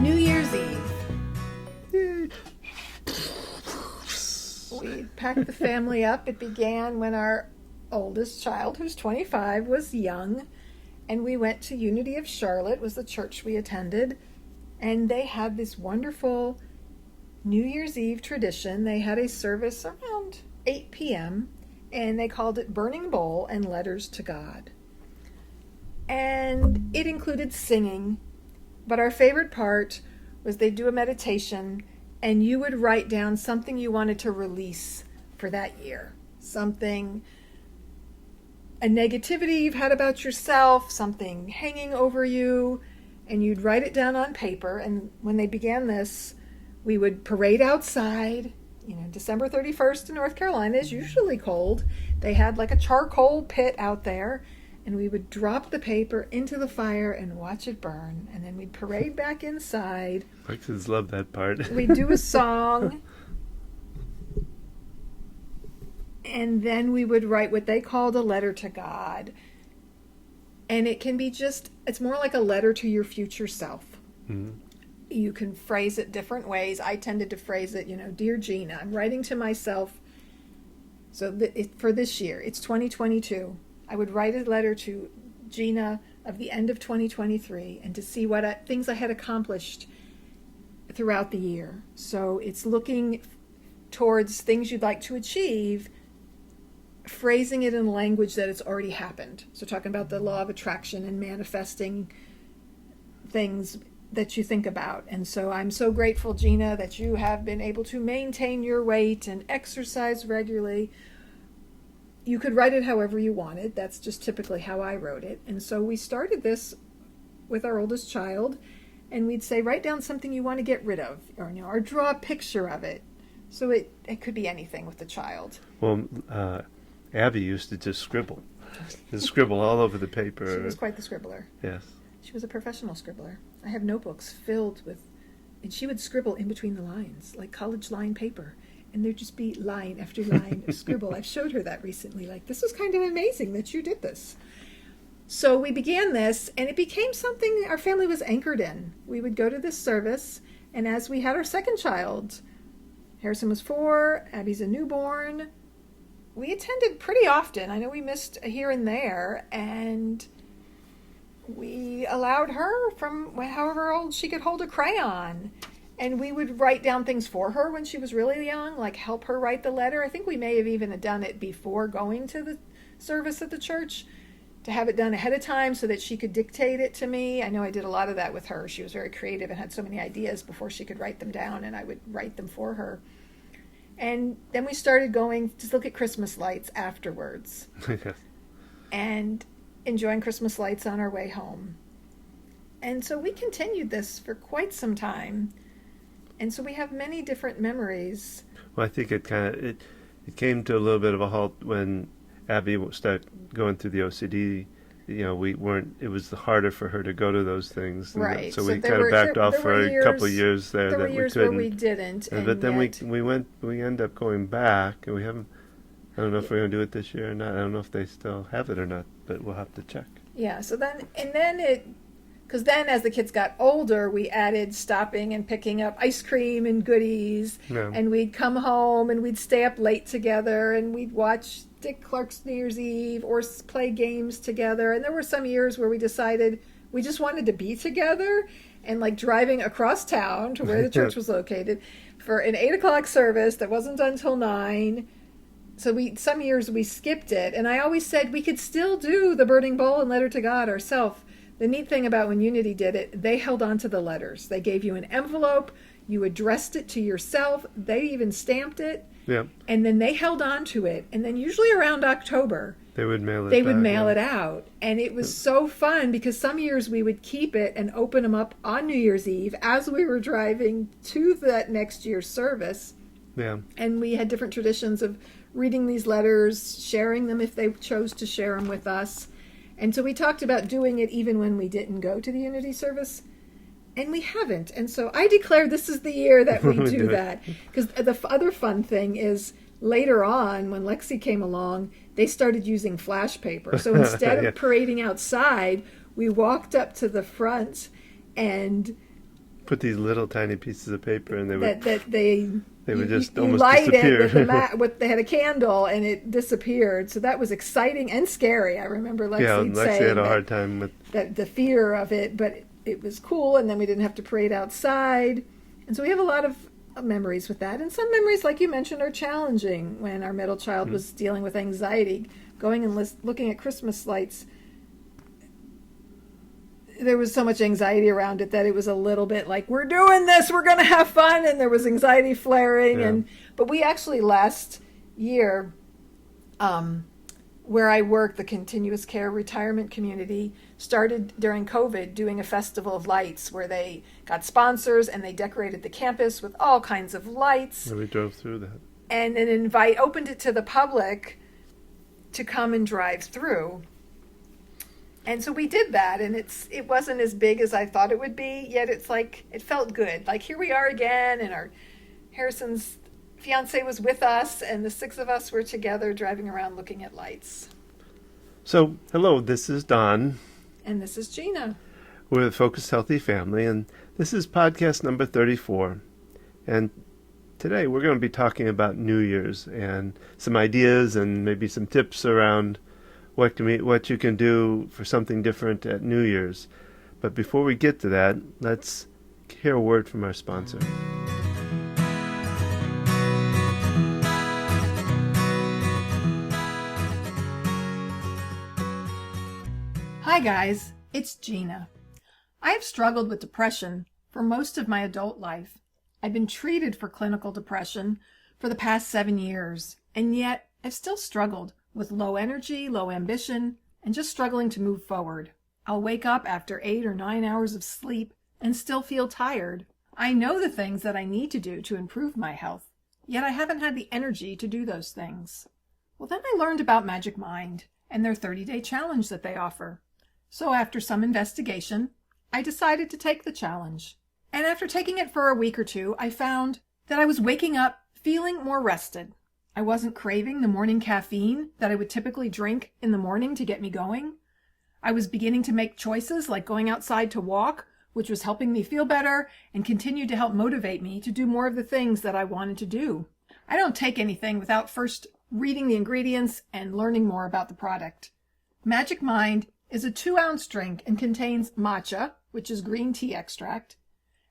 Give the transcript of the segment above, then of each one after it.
New Year's Eve. We packed the family up. It began when our oldest child, who's 25, was young, and we went to Unity of Charlotte, was the church we attended, and they had this wonderful New Year's Eve tradition. They had a service around 8 p.m., and they called it Burning Bowl and Letters to God. And it included singing, but our favorite part was they'd do a meditation, and you would write down something you wanted to release for that year. Something, a negativity you've had about yourself, something hanging over you, and you'd write it down on paper. And when they began this, we would parade outside. December 31st in North Carolina is usually cold. They had like a charcoal pit out there, and we would drop the paper into the fire and watch it burn. And then we'd parade back inside. My kids love that part. We'd do a song. And then we would write what they called a letter to God. And it can be it's more like a letter to your future self. Mm-hmm. You can phrase it different ways. I tended to phrase it, Dear Gina, I'm writing to myself. So for this year, it's 2022. I would write a letter to Gina of the end of 2023 and to see what things I had accomplished throughout the year. So it's looking towards things you'd like to achieve, phrasing it in language that it's already happened. So talking about the law of attraction and manifesting things that you think about. And so I'm so grateful, Gina, that you have been able to maintain your weight and exercise regularly. You could write it however you wanted. That's just typically how I wrote it. And so we started this with our oldest child, and we'd say, write down something you want to get rid of, or draw a picture of it. So it could be anything with the child. Well, Abby used to just scribble. Just scribble all over the paper. She was quite the scribbler. Yes. She was a professional scribbler. I have notebooks filled with, and she would scribble in between the lines, like college line paper. And there'd just be line after line of scribble. I've showed her that recently. Like, this was kind of amazing that you did this. So we began this, and it became something our family was anchored in. We would go to this service, and as we had our second child, Harrison was 4, Abby's a newborn, we attended pretty often. I know we missed here and there, and we allowed her from however old she could hold a crayon. And we would write down things for her when she was really young, like help her write the letter. I think we may have even done it before going to the service at the church, to have it done ahead of time so that she could dictate it to me. I know I did a lot of that with her. She was very creative and had so many ideas before she could write them down, and I would write them for her. And then we started going to look at Christmas lights afterwards. And enjoying Christmas lights on our way home. And so we continued this for quite some time. And so we have many different memories. Well, I think it came to a little bit of a halt when Abby started going through the OCD. It was harder for her to go to those things. Right. So we kind of backed off for a couple of years there. There were years where we didn't. But then we end up going back, and we haven't. I don't know if we're going to do it this year or not. I don't know if they still have it or not, but we'll have to check. Yeah. So then because then as the kids got older, we added stopping and picking up ice cream and goodies. Yeah. And we'd come home and we'd stay up late together and we'd watch Dick Clark's New Year's Eve or play games together. And there were some years where we decided we just wanted to be together, and like driving across town to where the church was located for an 8 o'clock service that wasn't until 9. So some years we skipped it. And I always said we could still do the Burning Bowl and Letter to God ourselves. The neat thing about when Unity did it, they held on to the letters. They gave you an envelope. You addressed it to yourself. They even stamped it. Yeah. And then they held on to it. And then usually around October, they would mail it out. And it was so fun because some years we would keep it and open them up on New Year's Eve as we were driving to that next year's service. Yeah. And we had different traditions of reading these letters, sharing them if they chose to share them with us. And so we talked about doing it even when we didn't go to the Unity service, and we haven't. And so I declare this is the year that we do that. Because the other fun thing is later on, when Lexi came along, they started using flash paper. So instead of parading outside, we walked up to the front and put these little tiny pieces of paper, and they would just you almost light disappear. it they had a candle and it disappeared. So that was exciting and scary. I remember Lexi Lexi saying had a hard time with that the fear of it, but it was cool, and then we didn't have to parade outside. And so we have a lot of memories with that. And some memories, like you mentioned, are challenging. When our middle child was dealing with anxiety, going and looking at Christmas lights, there was so much anxiety around it that it was a little bit like, we're doing this, we're going to have fun, and there was anxiety flaring. But we actually last year, where I work, the continuous care retirement community, started during COVID doing a festival of lights where they got sponsors and they decorated the campus with all kinds of lights. we drove through that. And then opened it to the public to come and drive through. And so we did that, and it wasn't as big as I thought it would be, yet it's like, it felt good. Like, here we are again, and Harrison's fiance was with us, and the 6 of us were together driving around looking at lights. So, hello, this is Don. And this is Gina. We're the Focused Healthy Family, and this is podcast number 34. And today we're going to be talking about New Year's and some ideas and maybe some tips around what you can do for something different at New Year's. But before we get to that, let's hear a word from our sponsor. Hi guys, it's Gina. I have struggled with depression for most of my adult life. I've been treated for clinical depression for the past 7 years, and yet I've still struggled with low energy, low ambition, and just struggling to move forward. I'll wake up after 8 or 9 hours of sleep and still feel tired. I know the things that I need to do to improve my health, yet I haven't had the energy to do those things. Well, then I learned about Magic Mind and their 30-day challenge that they offer. So after some investigation, I decided to take the challenge. And after taking it for a week or two, I found that I was waking up feeling more rested. I wasn't craving the morning caffeine that I would typically drink in the morning to get me going. I was beginning to make choices like going outside to walk, which was helping me feel better and continued to help motivate me to do more of the things that I wanted to do. I don't take anything without first reading the ingredients and learning more about the product. Magic Mind is a 2-ounce drink and contains matcha, which is green tea extract.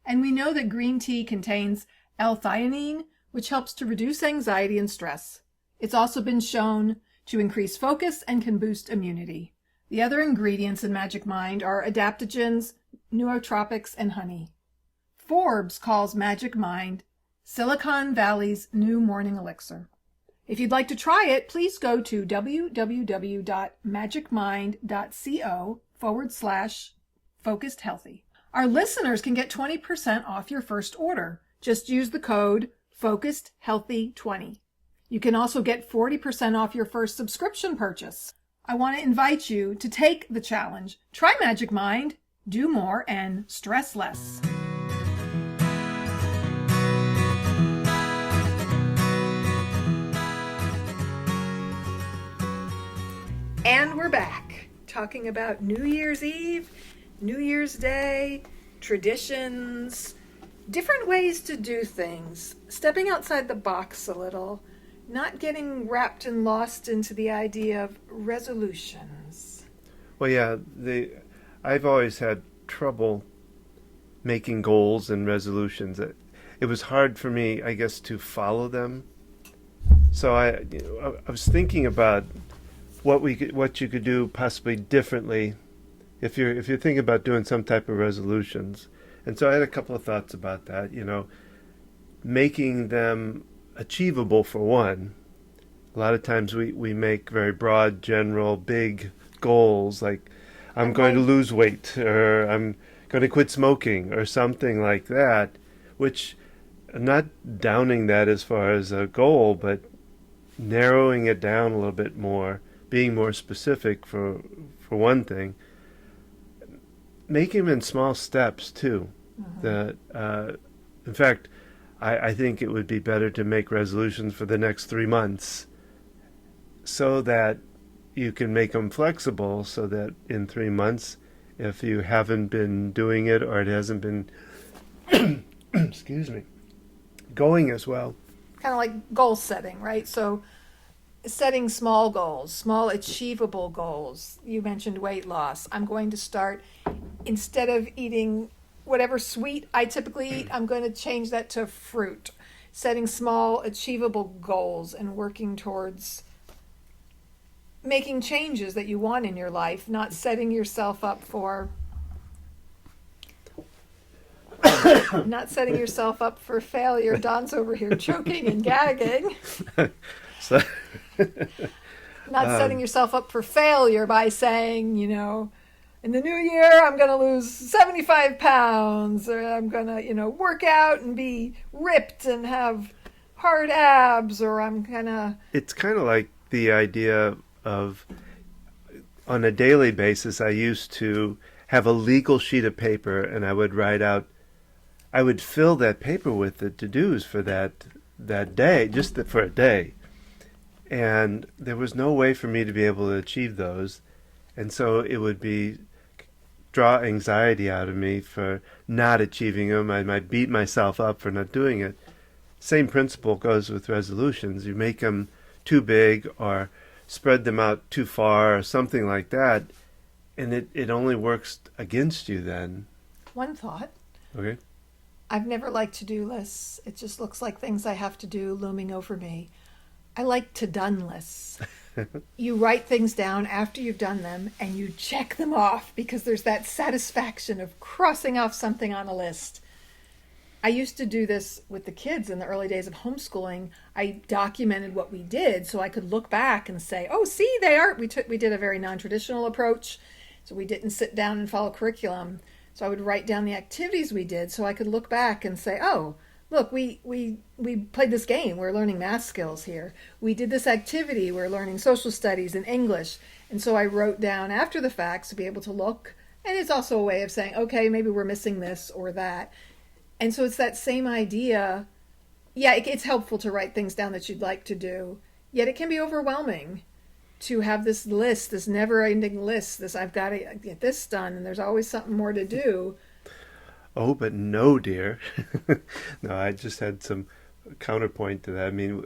And we know that green tea contains L-theanine, which helps to reduce anxiety and stress. It's also been shown to increase focus and can boost immunity. The other ingredients in Magic Mind are adaptogens, nootropics, and honey. Forbes calls Magic Mind Silicon Valley's new morning elixir. If you'd like to try it, please go to www.magicmind.co/focusedhealthy. Our listeners can get 20% off your first order. Just use the code FOCUSEDHEALTHY20. You can also get 40% off your first subscription purchase. I want to invite you to take the challenge. Try Magic Mind, do more, and stress less. And we're back, talking about New Year's Eve, New Year's Day, traditions, different ways to do things, stepping outside the box a little, not getting wrapped and lost into the idea of resolutions. Well, yeah, I've always had trouble making goals and resolutions. It was hard for me, I guess, to follow them. So I was thinking about what you could do possibly differently if you're thinking about doing some type of resolutions. And so I had a couple of thoughts about that, making them achievable for one. A lot of times we make very broad, general, big goals like I'm going to lose weight or I'm going to quit smoking or something like that, which I'm not downing that as far as a goal, but narrowing it down a little bit more, being more specific for one thing. Make them in small steps too. Mm-hmm. In fact, I think it would be better to make resolutions for the next 3 months so that you can make them flexible so that in 3 months, if you haven't been doing it or it hasn't been excuse me, going as well. Kind of like goal setting, right? So setting small goals, small achievable goals. You mentioned weight loss. I'm going to start, instead of eating whatever sweet I typically eat, I'm going to change that to fruit. Setting small achievable goals and working towards making changes that you want in your life, not setting yourself up for failure. Don's over here choking and gagging. So, Not setting yourself up for failure by saying, in the new year, I'm going to lose 75 pounds, or I'm going to, work out and be ripped and have hard abs, or I'm going to... It's kind of like the idea of, on a daily basis, I used to have a legal sheet of paper, and I would fill that paper with the to-dos for that day, just for a day. And there was no way for me to be able to achieve those. And so it would draw anxiety out of me for not achieving them. I might beat myself up for not doing it. Same principle goes with resolutions. You make them too big or spread them out too far or something like that, and it only works against you then. One thought. Okay. I've never liked to-do lists. It just looks like things I have to do looming over me. I like to-done lists. You write things down after you've done them and you check them off because there's that satisfaction of crossing off something on a list. I used to do this with the kids in the early days of homeschooling. I documented what we did so I could look back and say, oh, see, we did a very non-traditional approach. So we didn't sit down and follow curriculum. So I would write down the activities we did so I could look back and say, oh, look, we played this game. We're learning math skills here. We did this activity. We're learning social studies and English. And so I wrote down after the facts to be able to look. And it's also a way of saying, okay, maybe we're missing this or that. And so it's that same idea. Yeah, it's helpful to write things down that you'd like to do. Yet it can be overwhelming to have this list, this never-ending list, I've got to get this done, and there's always something more to do. Oh, but no, dear. No, I just had some counterpoint to that. I mean,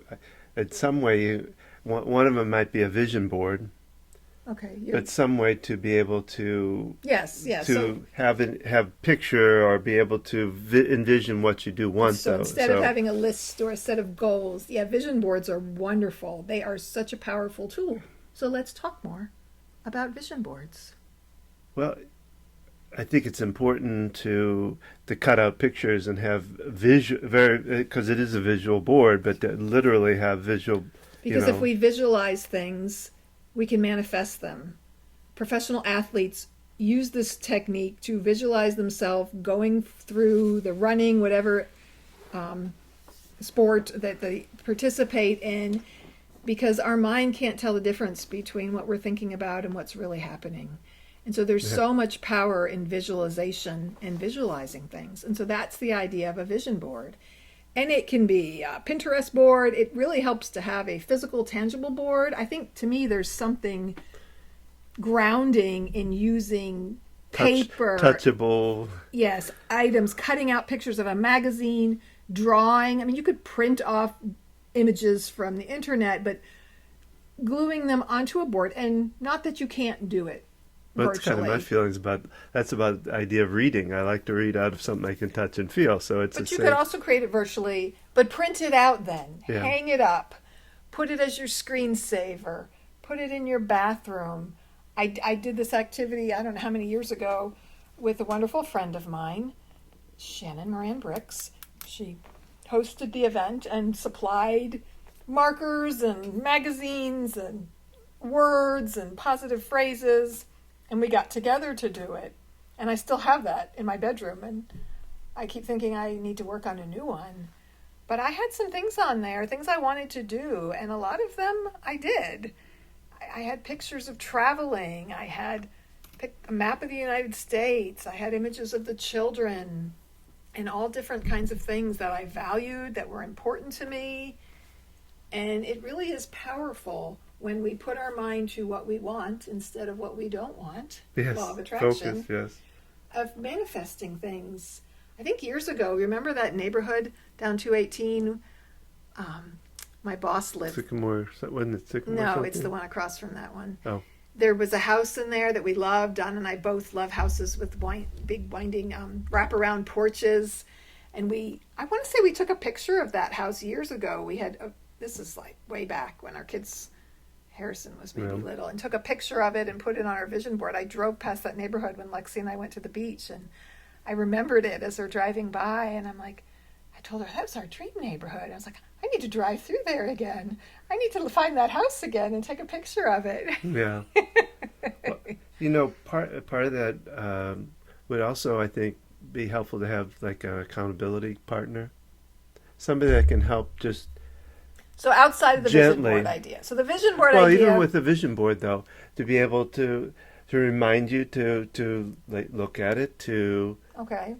in some way, one of them might be a vision board. Okay. But some way to be able to so, have picture or be able to envision what you do once. So instead of having a list or a set of goals, vision boards are wonderful. They are such a powerful tool. So let's talk more about vision boards. Well, I think it's important to cut out pictures and have because it is a visual board, but to literally have visual. Because if we visualize things, we can manifest them. Professional athletes use this technique to visualize themselves going through the running, whatever sport that they participate in, because our mind can't tell the difference between what we're thinking about and what's really happening. And so there's so much power in visualization and visualizing things. And so that's the idea of a vision board. And it can be a Pinterest board. It really helps to have a physical, tangible board. I think, to me, there's something grounding in using paper. Touchable. Yes, items, cutting out pictures of a magazine, drawing. I mean, you could print off images from the internet, but gluing them onto a board, and not that you can't do it. Well, that's kind of my feelings about the idea of reading. I like to read out of something I can touch and feel. So it's. But you could also create it virtually, but print it out then. Yeah. Hang it up. Put it as your screensaver. Put it in your bathroom. I did this activity, I don't know how many years ago, with a wonderful friend of mine, Shannon Moran Bricks. She hosted the event and supplied markers and magazines and words and positive phrases. And we got together to do it. And I still have that in my bedroom. And I keep thinking I need to work on a new one. But I had some things on there, things I wanted to do. And a lot of them I did. I had pictures of traveling. I had a map of the United States. I had images of the children. And all different kinds of things that I valued, that were important to me. And it really is powerful when we put our mind to what we want instead of what we don't want. Yes, law of attraction. focus, yes. Of manifesting things. I think years ago, remember that neighborhood down 218? My boss lived. Sycamore, wasn't it Sycamore? No, something? it's the one across from that one. Oh. There was a house in there that we loved. Don and I both love houses with big winding wraparound porches. And I want to say we took a picture of that house years ago. We had, this is like way back when our kids, Harrison was maybe little, and took a picture of it and put it on our vision board. I drove past that neighborhood when Lexi and I went to the beach, and I remembered it as we're driving by, and I'm like, I told her, that was our dream neighborhood. I was like, I need to drive through there again. I need to find that house again and take a picture of it. Yeah. Well, you know, part of that would also, I think, be helpful to have like an accountability partner, somebody that can help just. So outside of the gently. vision board idea. So the vision board well, idea. even with the vision board, though, to be able to remind you to like, look at it, to. Okay.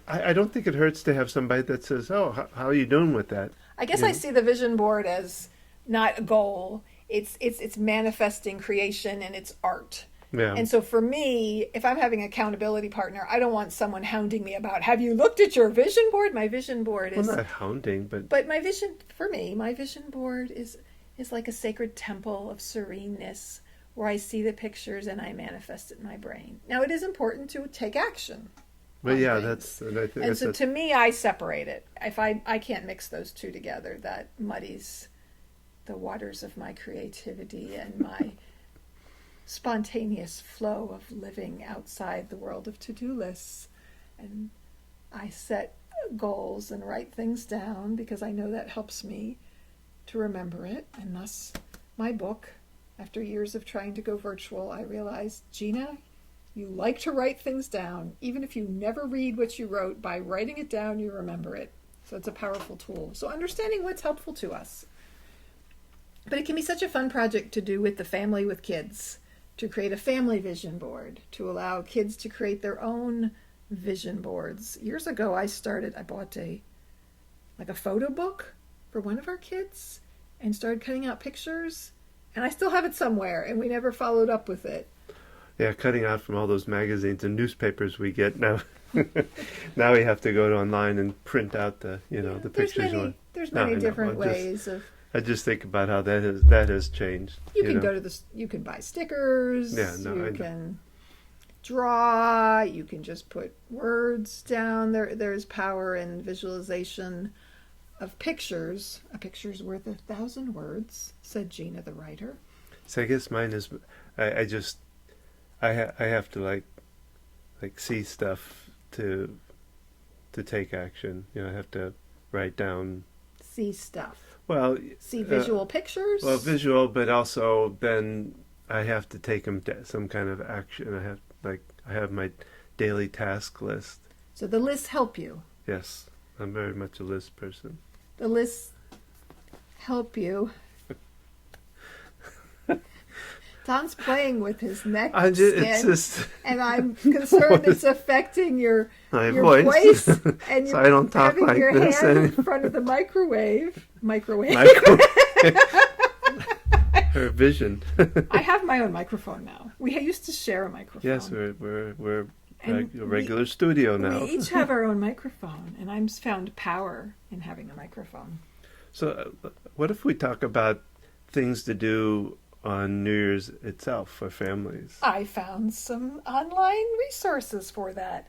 I don't think it hurts to have somebody that says, "Oh, how are you doing with that?" I guess I see the vision board as not a goal. It's manifesting creation and it's art. Yeah. And so for me, if I'm having an accountability partner, I don't want someone hounding me about, have you looked at your vision board? My vision board is... Well, not hounding, but... But my vision, for me, my vision board is like a sacred temple of sereneness where I see the pictures and I manifest it in my brain. Now, it is important to take action. But yeah, things. and I think And so to me, I separate it. If I can't mix those two together, that muddies the waters of my creativity and my spontaneous flow of living outside the world of to-do lists. And I set goals and write things down because I know that helps me to remember it. And thus, my book, after years of trying to go virtual, I realized, Gina, you like to write things down. Even if you never read what you wrote, by writing it down, you remember it. So it's a powerful tool. So understanding what's helpful to us. But it can be such a fun project to do with the family with kids, to create a family vision board, to allow kids to create their own vision boards. Years ago, I bought a photo book for one of our kids and started cutting out pictures. And I still have it somewhere, and we never followed up with it. Yeah, cutting out from all those magazines and newspapers we get now. Now we have to go online and print out the pictures. There's many different ways of. I just think about how that has changed. You can go to you can buy stickers. Yeah, no, you can draw. You can just put words down. There's power in visualization of pictures. A picture's worth 1,000 words, said Gina, the writer. So I guess mine is, I have to like see stuff to take action. You know, I have to write down. See stuff. Well, see visual pictures. Well, visual, but also then I have to take them to some kind of action. I have my daily task list. So the lists help you. Yes, I'm very much a list person. The lists help you. Don's playing with his neck skin, and I'm concerned it's affecting your voice and so I don't talk having like your this hand in front of the microwave. Her vision. I have my own microphone now. We used to share a microphone. Yes, we're a regular studio now. We each have our own microphone, and I've found power in having a microphone. So, what if we talk about things to do on New Year's itself for families? I found some online resources for that.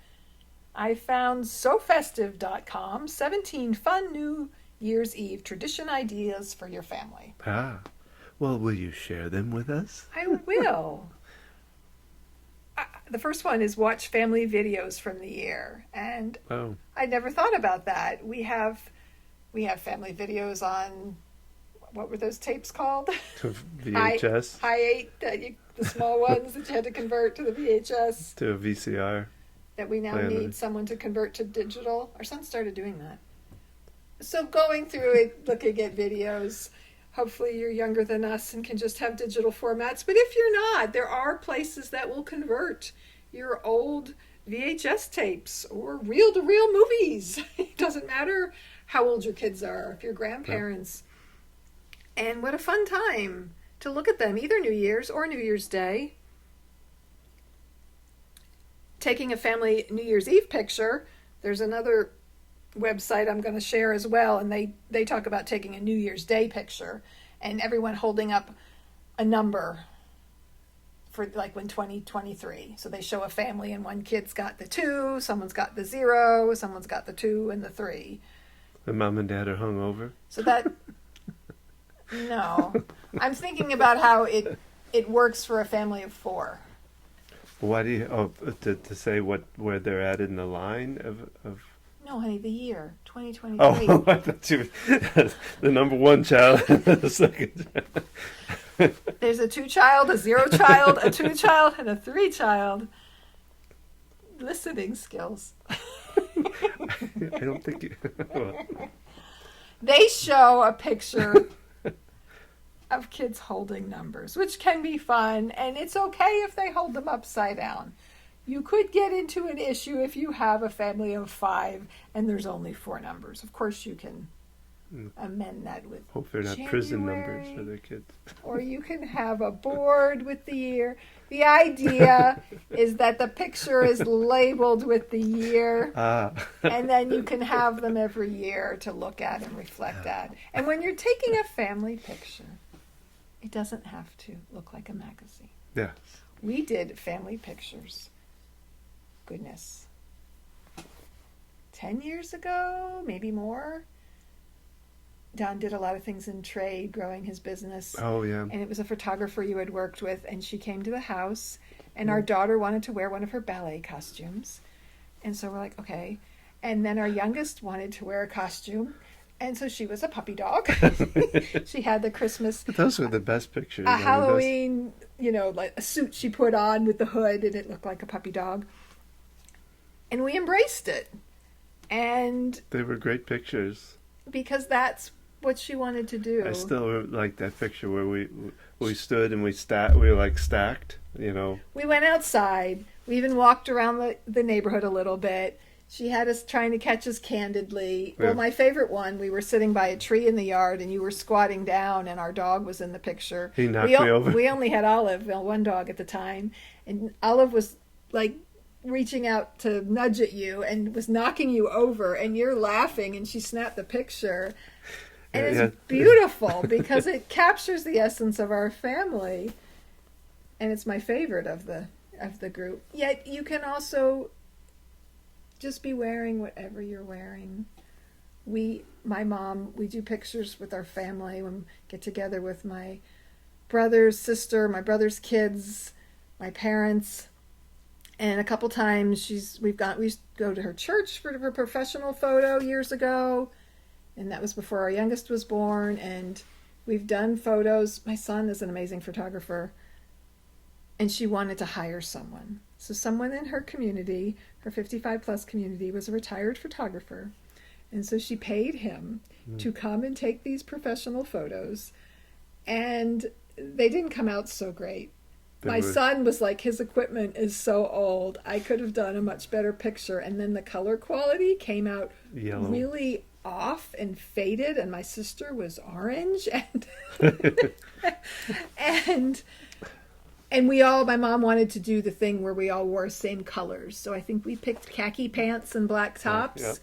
I found SoFestive.com, 17 fun New Year's Eve tradition ideas for your family. Ah, well, will you share them with us? I will. The first one is watch family videos from the year, and I never thought about that. We have family videos on, what were those tapes called? VHS. High 8, the small ones that you had to convert to the VHS. To a VCR. That we now need someone to convert to digital. Our son started doing that. So going through it, looking at videos, hopefully you're younger than us and can just have digital formats. But if you're not, there are places that will convert your old VHS tapes or reel-to-reel movies. It doesn't matter how old your kids are, if you're grandparents. And what a fun time to look at them, either New Year's or New Year's Day. Taking a family New Year's Eve picture There's another website I'm going to share as well, and they talk about taking a New Year's Day picture and everyone holding up a number for like when 2023. So they show a family and one kid's got the 2, someone's got the 0, someone's got the 2 and the 3. The mom and dad are hungover. So that no, I'm thinking about how it works for a family of 4. Why do you to say where they're at in the line of No, honey, the year 2023. Oh, I thought you the number 1 child and the second child. There's a 2 child, a 0 child, a 2 child, and a 3 child. Listening skills. I don't think you... Well. They show a picture of kids holding numbers, which can be fun, and it's okay if they hold them upside down. You could get into an issue if you have a family of 5 and there's only 4 numbers. Of course, you can amend that with hope they're not January, prison numbers for their kids. Or you can have a board with the year. The idea is that the picture is labeled with the year, and then you can have them every year to look at and reflect at. And when you're taking a family picture, it doesn't have to look like a magazine. Yes. We did family pictures. Goodness. 10 years ago, maybe more. Don did a lot of things in trade, growing his business. Oh, yeah. And it was a photographer you had worked with, and she came to the house, and our daughter wanted to wear one of her ballet costumes. And so we're like, okay. And then our youngest wanted to wear a costume, and so she was a puppy dog. She had the Christmas... Those were the best pictures. A Halloween, like a suit she put on with the hood, and it looked like a puppy dog. And we embraced it. And... They were great pictures. Because that's what she wanted to do. I still like that picture where we stood and we were like stacked, We went outside. We even walked around the neighborhood a little bit. She had us trying to catch us candidly. Yeah. Well, my favorite one, we were sitting by a tree in the yard and you were squatting down and our dog was in the picture. He knocked me over. We only had Olive, one dog at the time. And Olive was like reaching out to nudge at you and was knocking you over and you're laughing and she snapped the picture. And it's beautiful because it captures the essence of our family. And it's my favorite of the group. Yet you can also just be wearing whatever you're wearing. My mom, we do pictures with our family. We get together with my brother's sister, my brother's kids, my parents. And a couple times we used to go to her church for her professional photo years ago. And that was before our youngest was born. And we've done photos. My son is an amazing photographer. And she wanted to hire someone. So someone in her community, her 55 plus community, was a retired photographer. And so she paid him to come and take these professional photos. And they didn't come out so great. My son was like, his equipment is so old. I could have done a much better picture. And then the color quality came out really off and faded. And my sister was orange. And my mom wanted to do the thing where we all wore same colors. So I think we picked khaki pants and black tops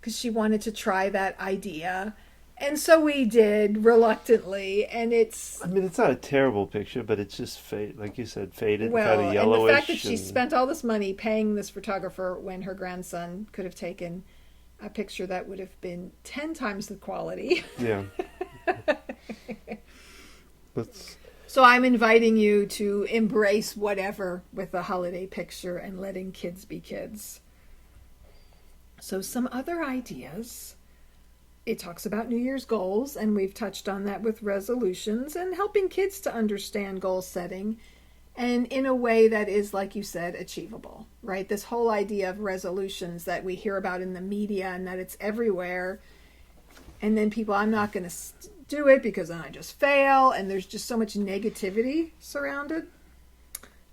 because she wanted to try that idea. And so we did reluctantly. And it's not a terrible picture, but it's just like you said, faded, well, kind of yellowish. And the fact that she spent all this money paying this photographer when her grandson could have taken a picture that would have been 10 times the quality. Yeah. So I'm inviting you to embrace whatever with the holiday picture and letting kids be kids. So some other ideas. It talks about New Year's goals, and we've touched on that with resolutions and helping kids to understand goal setting and in a way that is, like you said, achievable, right? This whole idea of resolutions that we hear about in the media and that it's everywhere. And then people, I'm not going to do it because then I just fail, and there's just so much negativity surrounded.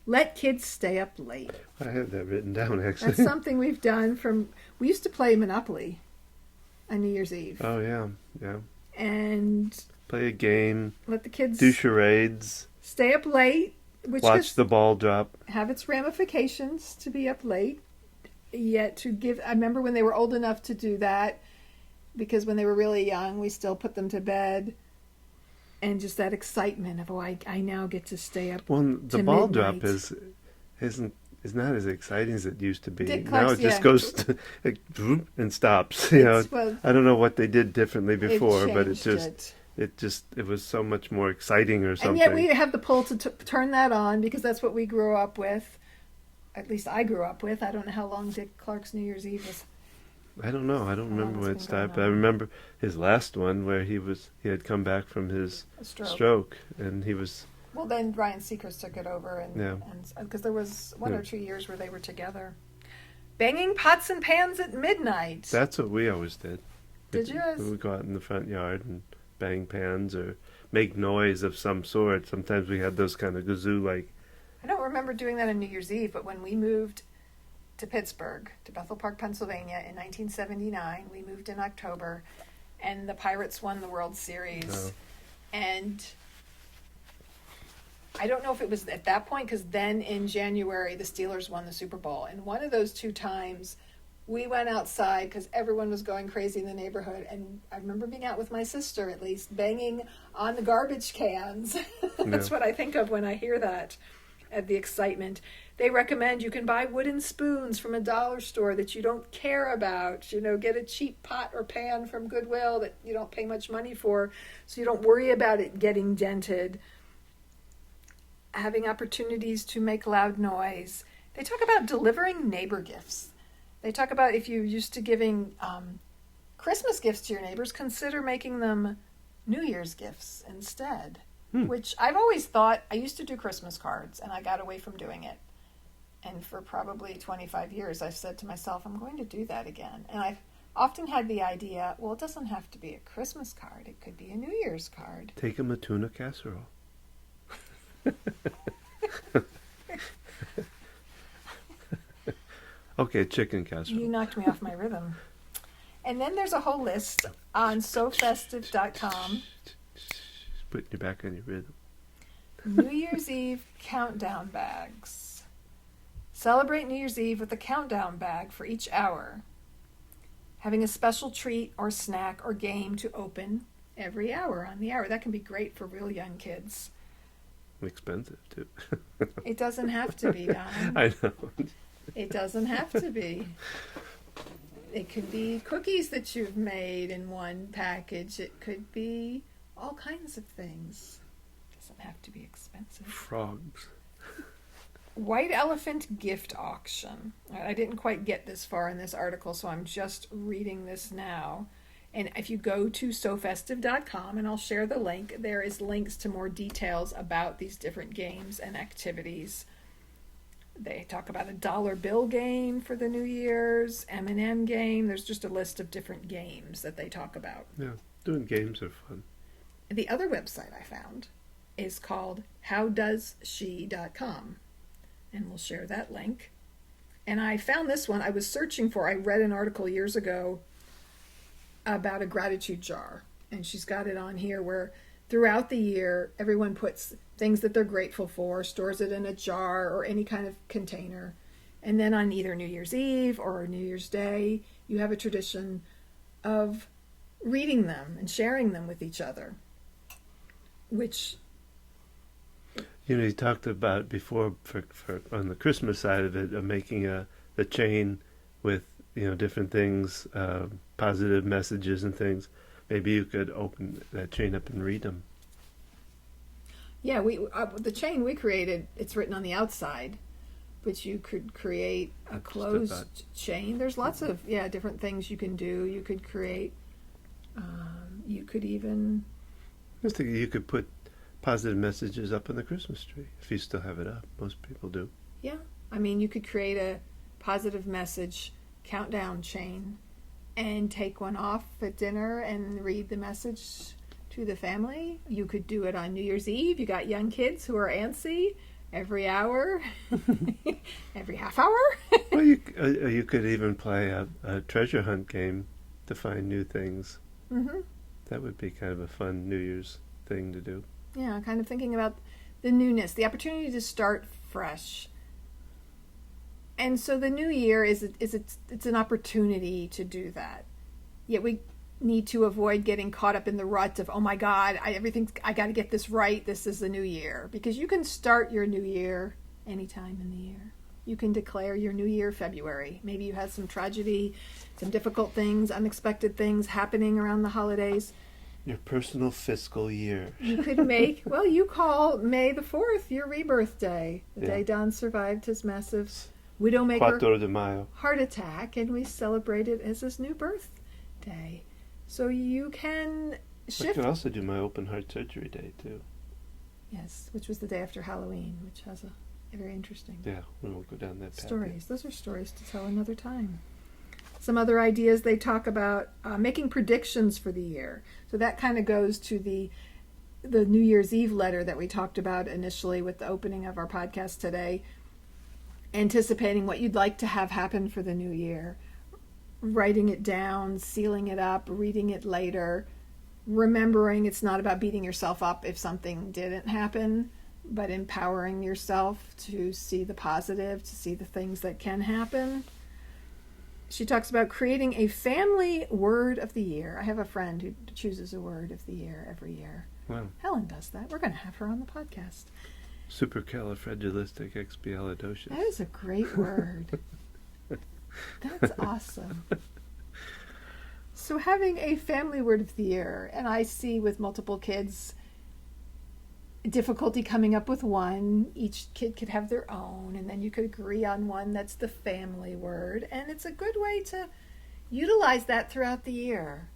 Let kids stay up late. I have that written down, actually. That's something we've done we used to play Monopoly on New Year's Eve. Oh, yeah. And play a game. Let the kids do charades. Stay up late. Watch the ball drop. Have its ramifications to be up late. yet to give. I remember when they were old enough to do that, because when they were really young, we still put them to bed. And just that excitement of, I now get to stay up. Well, the ball midnight. drop is not as exciting as it used to be. Dick Now Clark's, it just yeah. goes to, like, and stops. You know, Well, I don't know what they did differently before, but it changed just it was so much more exciting or something. And yet we have the pull to turn that on because that's what we grew up with. At least I grew up with. I don't know how long Dick Clark's New Year's Eve was. I don't know. I don't remember when it it's been started, going but I on. remember his last one where he had come back from his A stroke. stroke, and he was. Well, then Ryan Seacrest took it over, and because there was one Yeah. or 2 years where they were together, banging pots and pans at midnight. That's what we always did. Did you guys? We would go out in the front yard and bang pans or make noise of some sort. Sometimes we had those kind of kazoo-like. I don't remember doing that on New Year's Eve, but when we moved to Pittsburgh, to Bethel Park, Pennsylvania in 1979, we moved in October, and the Pirates won the World Series. Oh. And I don't know if it was at that point, because then in January the Steelers won the Super Bowl. And one of those 2 times we went outside because everyone was going crazy in the neighborhood. And I remember being out with my sister, at least, banging on the garbage cans. That's what I think of when I hear that, at the excitement. They recommend you can buy wooden spoons from a dollar store that you don't care about. You know, get a cheap pot or pan from Goodwill that you don't pay much money for, so you don't worry about it getting dented. Having opportunities to make loud noise. They talk about delivering neighbor gifts. They talk about if you're used to giving Christmas gifts to your neighbors, consider making them New Year's gifts instead. Which I've always thought, I used to do Christmas cards, and I got away from doing it. And for probably 25 years, I've said to myself, I'm going to do that again. And I've often had the idea, well, it doesn't have to be a Christmas card. It could be a New Year's card. Take him a tuna casserole. Okay, chicken casserole. You knocked me off my rhythm. And then there's a whole list on sofestive.com. Putting you back on your rhythm. New Year's Eve countdown bags. Celebrate New Year's Eve with a countdown bag for each hour. Having a special treat or snack or game to open every hour on the hour. That can be great for real young kids. Expensive, too. It doesn't have to be, Don. I know. It doesn't have to be. It could be cookies that you've made in one package. It could be all kinds of things. It doesn't have to be expensive. Frogs. White Elephant Gift Auction. I didn't quite get this far in this article, so I'm just reading this now. And if you go to sofestive.com, and I'll share the link, there is links to more details about these different games and activities. They talk about a dollar bill game for the New Year's, M&M game. There's just a list of different games that they talk about. Yeah, doing games are fun. The other website I found is called howdoesshe.com. And we'll share that link. And I found this one. I was searching for, I read an article years ago about a gratitude jar. And she's got it on here where throughout the year, everyone puts things that they're grateful for, stores it in a jar or any kind of container. And then on either New Year's Eve or New Year's Day, you have a tradition of reading them and sharing them with each other. Which... You know, you talked about before for on the Christmas side of it, of making the chain with, you know, different things, positive messages and things. Maybe you could open that chain up and read them. Yeah, the chain we created, it's written on the outside, but you could create a closed chain. There's lots of different things you can do. You could create. You could even. I was thinking you could put positive messages up on the Christmas tree if you still have it up. Most people do. Yeah, I mean, you could create a positive message countdown chain and take one off at dinner and read the message to the family. You could do it on New Year's Eve. You got young kids who are antsy every hour, every half hour. Well, you could even play a treasure hunt game to find new things. Mm-hmm. That would be kind of a fun New Year's thing to do. Yeah, kind of thinking about the newness, the opportunity to start fresh. And so the new year it's an opportunity to do that. Yet we need to avoid getting caught up in the rut of, oh my God, I got to get this right. This is the new year. Because you can start your new year anytime in the year. You can declare your new year February. Maybe you had some tragedy, some difficult things, unexpected things happening around the holidays. Your personal fiscal year. You could make, well, you call May the 4th your rebirth day. The day Don survived his massive widowmaker 4 de Mayo. heart attack, and we celebrate it as his new birth day. So you can shift. I could also do my open heart surgery day too. Yes, which was the day after Halloween, which has a very interesting Yeah, we won't go down that path. stories. Those are stories to tell another time. Some other ideas they talk about making predictions for the year. So that kind of goes to the New Year's Eve letter that we talked about initially with the opening of our podcast today. Anticipating what you'd like to have happen for the new year. Writing it down, sealing it up, reading it later. Remembering it's not about beating yourself up if something didn't happen, but empowering yourself to see the positive, to see the things that can happen. She talks about creating a family word of the year. I have a friend who chooses a word of the year every year. Wow. Helen does that. We're going to have her on the podcast. Supercalifragilisticexpialidocious. That is a great word. That's awesome. So having a family word of the year, and I see with multiple kids, difficulty coming up with one. Each kid could have their own, and then you could agree on one that's the family word, and it's a good way to utilize that throughout the year.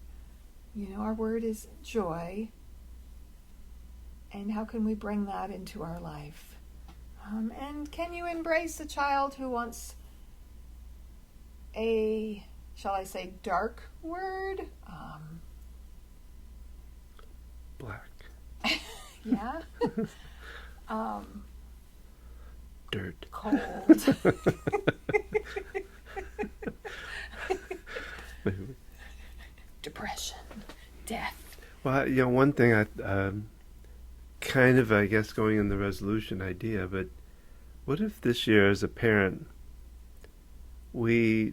You know, our word is joy, and how can we bring that into our life? And can you embrace a child who wants a, shall I say, dark word? Black. Yeah. Dirt. Cold. Depression. Death. Well, you know, one thing I kind of, I guess, going in the resolution idea, but what if this year as a parent we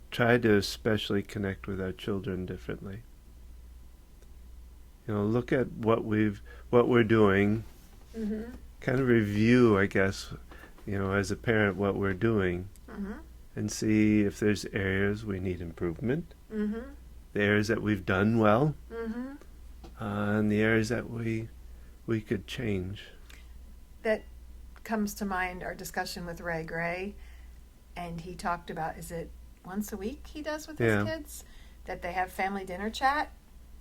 try to especially connect with our children differently? You know, look at what we're doing, kind of review, I guess, you know, as a parent what we're doing, and see if there's areas we need improvement, the areas that we've done well, and the areas that we could change. That comes to mind our discussion with Ray Gray, and he talked about, is it once a week he does with his kids, that they have family dinner chat,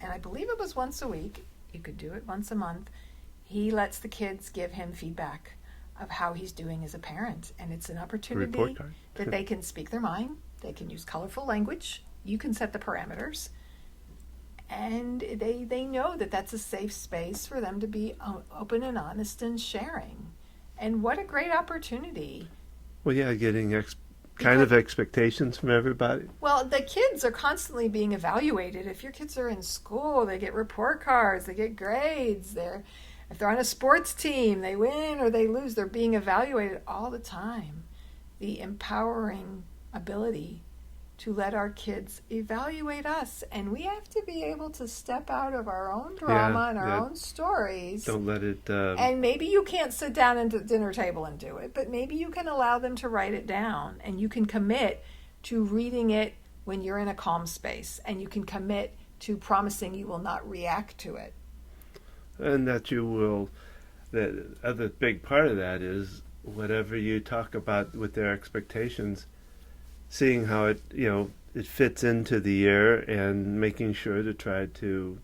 and I believe it was once a week. You could do it once a month. He lets the kids give him feedback of how he's doing as a parent, and it's an opportunity that they can speak their mind, they can use colorful language, you can set the parameters, and they know that that's a safe space for them to be open and honest and sharing. And what a great opportunity. Well, yeah, getting kind of expectations from everybody. Well, the kids are constantly being evaluated. If your kids are in school, they get report cards, they get grades. If they're on a sports team, they win or they lose. They're being evaluated all the time. The empowering ability to let our kids evaluate us. And we have to be able to step out of our own drama and our own stories. Don't let it... And maybe you can't sit down at the dinner table and do it, but maybe you can allow them to write it down, and you can commit to reading it when you're in a calm space, and you can commit to promising you will not react to it. And that you will... The other big part of that is whatever you talk about with their expectations, seeing how it fits into the year and making sure to try to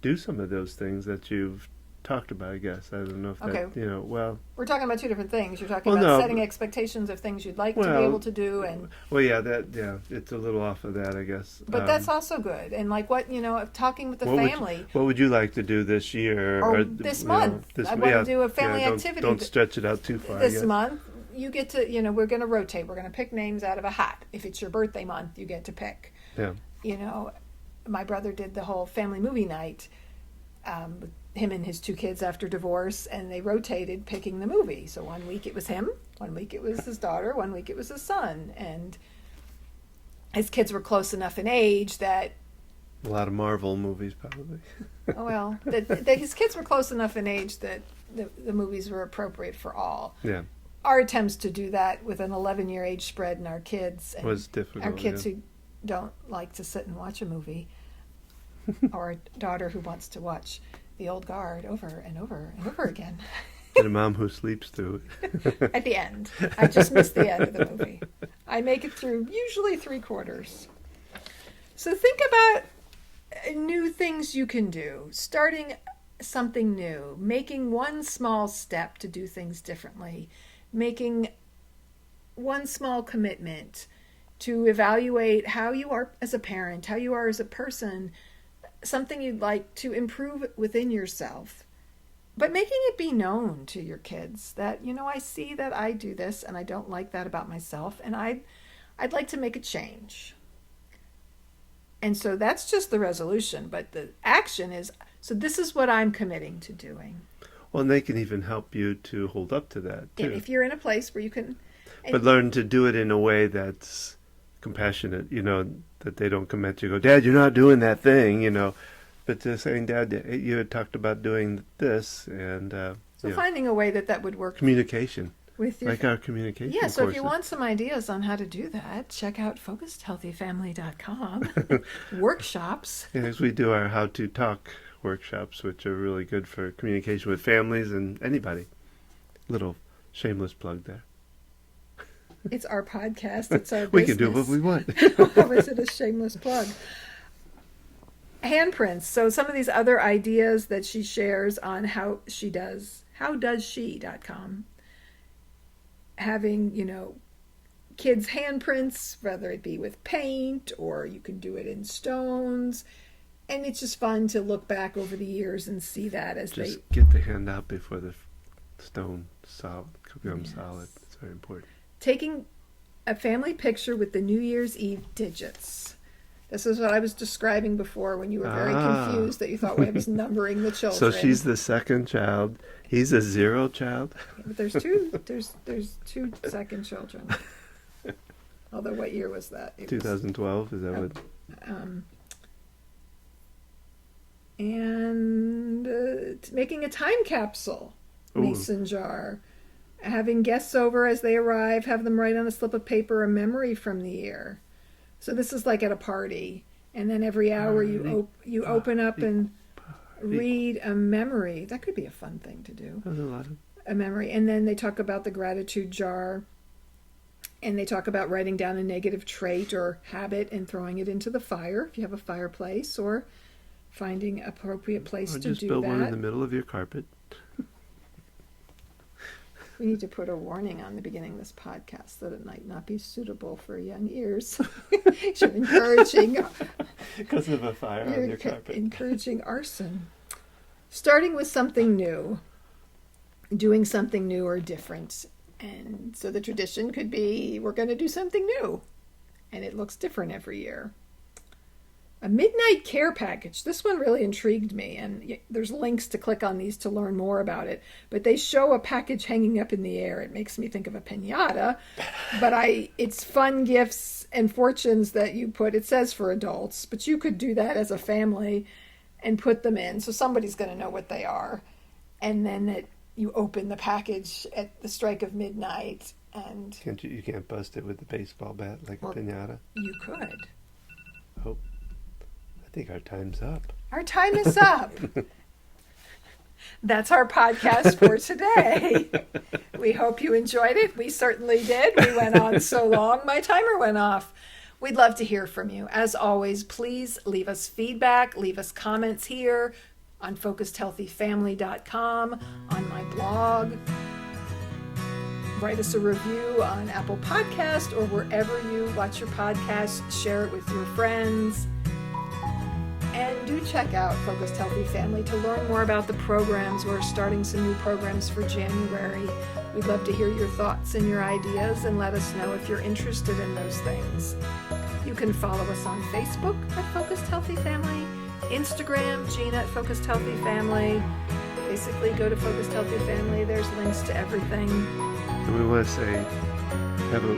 do some of those things that you've talked about, I guess. I don't know if that, We're talking about two different things. You're talking about setting expectations of things you'd like to be able to do, and... it's a little off of that, I guess. But that's also good. And like talking with the family. What would you like to do this year? Or this month. I want to do a family activity. Don't stretch it out too far. This month. You get to, we're going to rotate. We're going to pick names out of a hat. If it's your birthday month, you get to pick. Yeah. My brother did the whole family movie night with him and his two kids after divorce, and they rotated picking the movie. So one week it was him, 1 week it was his daughter, 1 week it was his son. And his kids were close enough in age that... A lot of Marvel movies, probably. Oh, well, his kids were close enough in age that the movies were appropriate for all. Yeah. Our attempts to do that with an 11-year age spread in our kids. And was difficult. Our kids who don't like to sit and watch a movie, or a daughter who wants to watch The Old Guard over and over and over again. And a mom who sleeps through it. At the end. I just missed the end of the movie. I make it through usually 3/4. So think about new things you can do. Starting something new. Making one small step to do things differently. Making one small commitment to evaluate how you are as a parent, how you are as a person, something you'd like to improve within yourself. But making it be known to your kids that, I see that I do this and I don't like that about myself, and I'd like to make a change. And so that's just the resolution, but the action is, so this is what I'm committing to doing. Well, and they can even help you to hold up to that, too. And if you're in a place where you can... But learn to do it in a way that's compassionate, that they don't come at you and go, Dad, you're not doing that thing, But just saying, Dad, you had talked about doing this, and... So finding a way that would work... Communication. With your... Like our communication Yeah, so courses. if you want some ideas on how to do that, check out FocusedHealthyFamily.com. Workshops. Yes, we do our How to Talk workshops, which are really good for communication with families and anybody. Little shameless plug there. It's our podcast. It's our business. We can do what we want. How is it a shameless plug? Handprints. So some of these other ideas that she shares on howdoesshe.com. Having, kids' handprints, whether it be with paint or you can do it in stones. And it's just fun to look back over the years and see that as just get the hand out before the stone becomes solid. It's very important. Taking a family picture with the New Year's Eve digits. This is what I was describing before when you were very confused that you thought I was numbering the children. So she's the second child. He's a 0 child. Yeah, but there's two second children. Although what year was that? 2012, is that what? And making a time capsule mason jar. Having guests over as they arrive, have them write on a slip of paper a memory from the year. So this is like at a party, and then every hour you open up and read a memory. That could be a fun thing to do. There's a lot of... A memory. And then they talk about the gratitude jar, and they talk about writing down a negative trait or habit and throwing it into the fire if you have a fireplace, or finding an appropriate place to do that. Or just build one in the middle of your carpet. We need to put a warning on the beginning of this podcast that it might not be suitable for young ears. You're encouraging... Because of a fire on your carpet. Encouraging arson. Starting with something new. Doing something new or different. And so the tradition could be, we're going to do something new. And it looks different every year. A midnight care package. This one really intrigued me, and there's links to click on these to learn more about it. But they show a package hanging up in the air. It makes me think of a piñata, but it's fun gifts and fortunes that you put. It says for adults, but you could do that as a family and put them in, so somebody's going to know what they are. And then you open the package at the strike of midnight, and You can't bust it with a baseball bat like a piñata. You could. Oh. I think our time's up. Our time is up. That's our podcast for today. We hope you enjoyed it. We certainly did. We went on so long, my timer went off. We'd love to hear from you. As always, please leave us feedback, leave us comments here on FocusedHealthyFamily.com, on my blog. Write us a review on Apple Podcast or wherever you watch your podcasts. Share it with your friends. And do check out Focused Healthy Family to learn more about the programs. We're starting some new programs for January. We'd love to hear your thoughts and your ideas, and let us know if you're interested in those things. You can follow us on Facebook at Focused Healthy Family, Instagram, Gina at Focused Healthy Family. Basically, go to Focused Healthy Family. There's links to everything. And we want to say, have a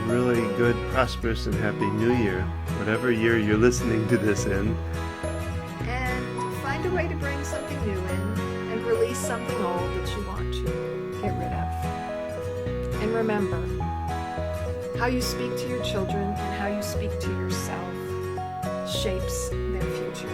really good, prosperous, and happy New Year, whatever year you're listening to this in. And find a way to bring something new in and release something old that you want to get rid of. And remember, how you speak to your children and how you speak to yourself shapes their future.